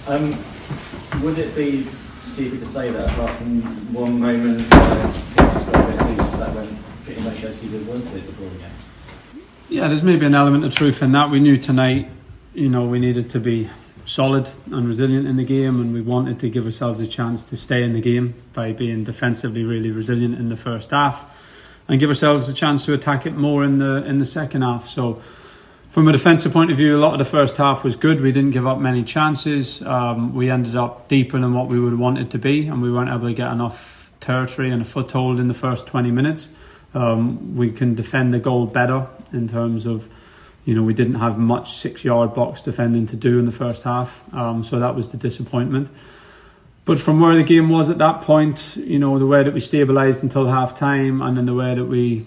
Would it be stupid to say that apart from one moment it's got a bit loose, that went pretty much as you would want it before the game? Yeah, there's maybe an element of truth in that. We knew tonight, we needed to be solid and resilient in the game, and we wanted to give ourselves a chance to stay in the game by being defensively really resilient in the first half and give ourselves a chance to attack it more in the second half. So from a defensive point of view, a lot of the first half was good. We didn't give up many chances. We ended up deeper than what we would have wanted to be, and we weren't able to get enough territory and a foothold in the first 20 minutes. We can defend the goal better in terms of, we didn't have much 6-yard box defending to do in the first half. So that was the disappointment. But from where the game was at that point, the way that we stabilised until half time, and then the way that we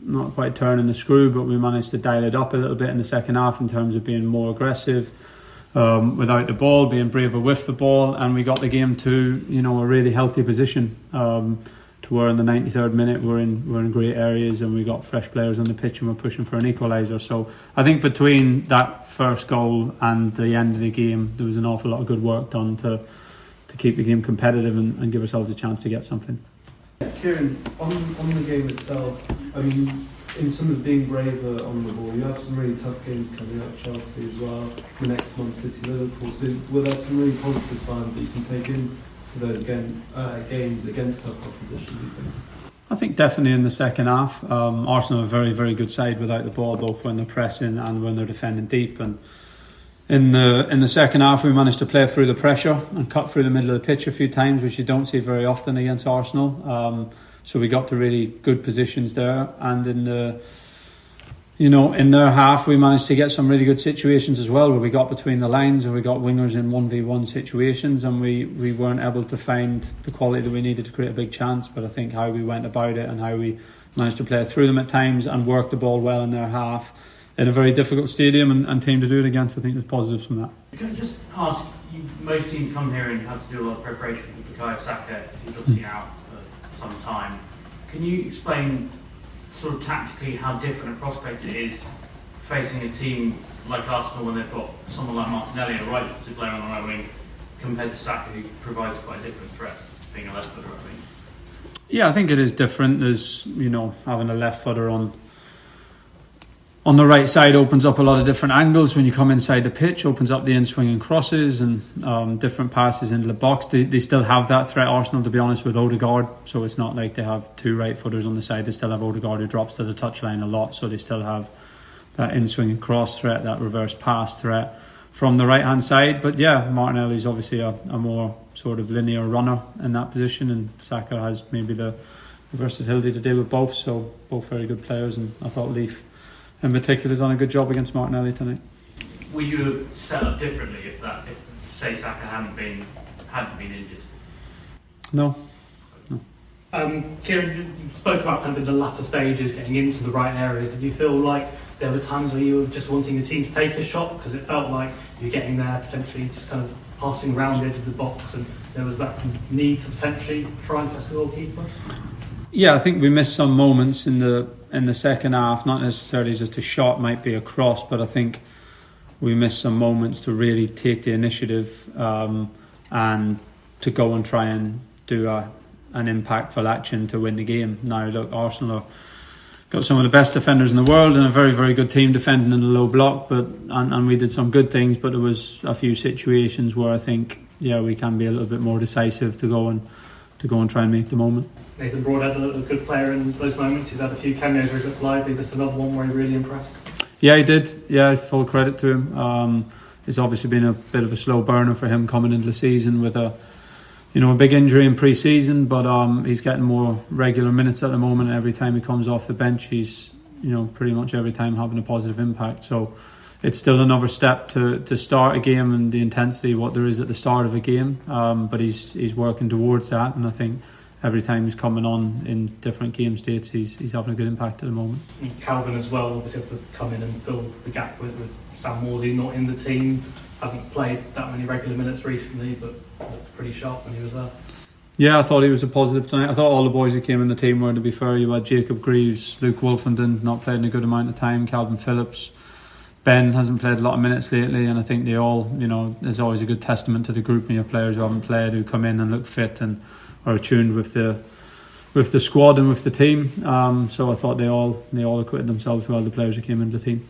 not quite turning the screw, but we managed to dial it up a little bit in the second half in terms of being more aggressive without the ball, being braver with the ball, and we got the game to a really healthy position to where in the 93rd minute we're in great areas and we got fresh players on the pitch and we're pushing for an equaliser. So I think between that first goal and the end of the game, there was an awful lot of good work done to keep the game competitive and give ourselves a chance to get something. Kieran, on the game itself, in terms of being braver on the ball, you have some really tough games coming up, Chelsea as well, the next month City, Liverpool. So were there some really positive signs that you can take into those games against tough opposition, do you think? I think definitely in the second half. Arsenal are a very, very good side without the ball, both when they're pressing and when they're defending deep. And in the second half, we managed to play through the pressure and cut through the middle of the pitch a few times, which you don't see very often against Arsenal. So we got to really good positions there, and in their half, we managed to get some really good situations as well, where we got between the lines and we got wingers in 1v1 situations, and we weren't able to find the quality that we needed to create a big chance. But I think how we went about it and how we managed to play through them at times and work the ball well in their half in a very difficult stadium and team to do it against, I think there's positives from that. Can I just ask, most teams come here and have to do a lot of preparation for Bukayo Saka. He's obviously out for some time. Can you explain sort of tactically how different a prospect it is facing a team like Arsenal when they've got someone like Martinelli, a right-footed player on the right wing, compared to Saka, who provides quite a different threat, being a left-footer, I think? Yeah, I think it is different. There's, having a left-footer on the right side opens up a lot of different angles when you come inside the pitch, opens up the in-swinging crosses and different passes into the box. They still have that threat, Arsenal, to be honest, with Odegaard. So it's not like they have two right footers on the side. They still have Odegaard, who drops to the touchline a lot. So they still have that in-swinging cross threat, that reverse pass threat from the right-hand side. But yeah, Martinelli's obviously a more sort of linear runner in that position, and Saka has maybe the versatility to deal with both. So both very good players, and I thought Leaf in particular done a good job against Martinelli tonight. Would you have set up differently if say Saka hadn't been injured? No. Kieran, you spoke about kind of in the latter stages, getting into the right areas. Did you feel like there were times where you were just wanting the team to take a shot because it felt like you're getting there, potentially just kind of passing around the edge of the box, and there was that need to potentially try and test the goalkeeper? Yeah, I think we missed some moments in the second half, not necessarily just a shot, might be a cross, but I think we missed some moments to really take the initiative and to go and try and do an impactful action to win the game. Now, look, Arsenal have got some of the best defenders in the world and a very, very good team defending in the low block, and we did some good things, but there was a few situations where I think, we can be a little bit more decisive to go and try and make the moment. Nathan Byrne had a good player in those moments. He's had a few cameos where he's looked lively. Just another one where he really impressed. Yeah, he did. Yeah, full credit to him. It's obviously been a bit of a slow burner for him coming into the season with a big injury in pre-season, but he's getting more regular minutes at the moment. Every time he comes off the bench, he's pretty much every time having a positive impact. So it's still another step to start a game and the intensity what there is at the start of a game. But he's working towards that, and I think every time he's coming on in different game states, he's having a good impact at the moment. And Calvin as well, obviously have to come in and fill the gap with Sam Morsey not in the team. Hasn't played that many regular minutes recently, but looked pretty sharp when he was there. Yeah, I thought he was a positive tonight. I thought all the boys who came in the team were, to be fair. You had Jacob Greaves, Luke Wolfenden, not playing a good amount of time, Calvin Phillips, Ben hasn't played a lot of minutes lately, and I think they all, there's always a good testament to the grouping of players who haven't played, who come in and look fit and are attuned with the squad and with the team. So I thought they all acquitted themselves well, the players who came into the team.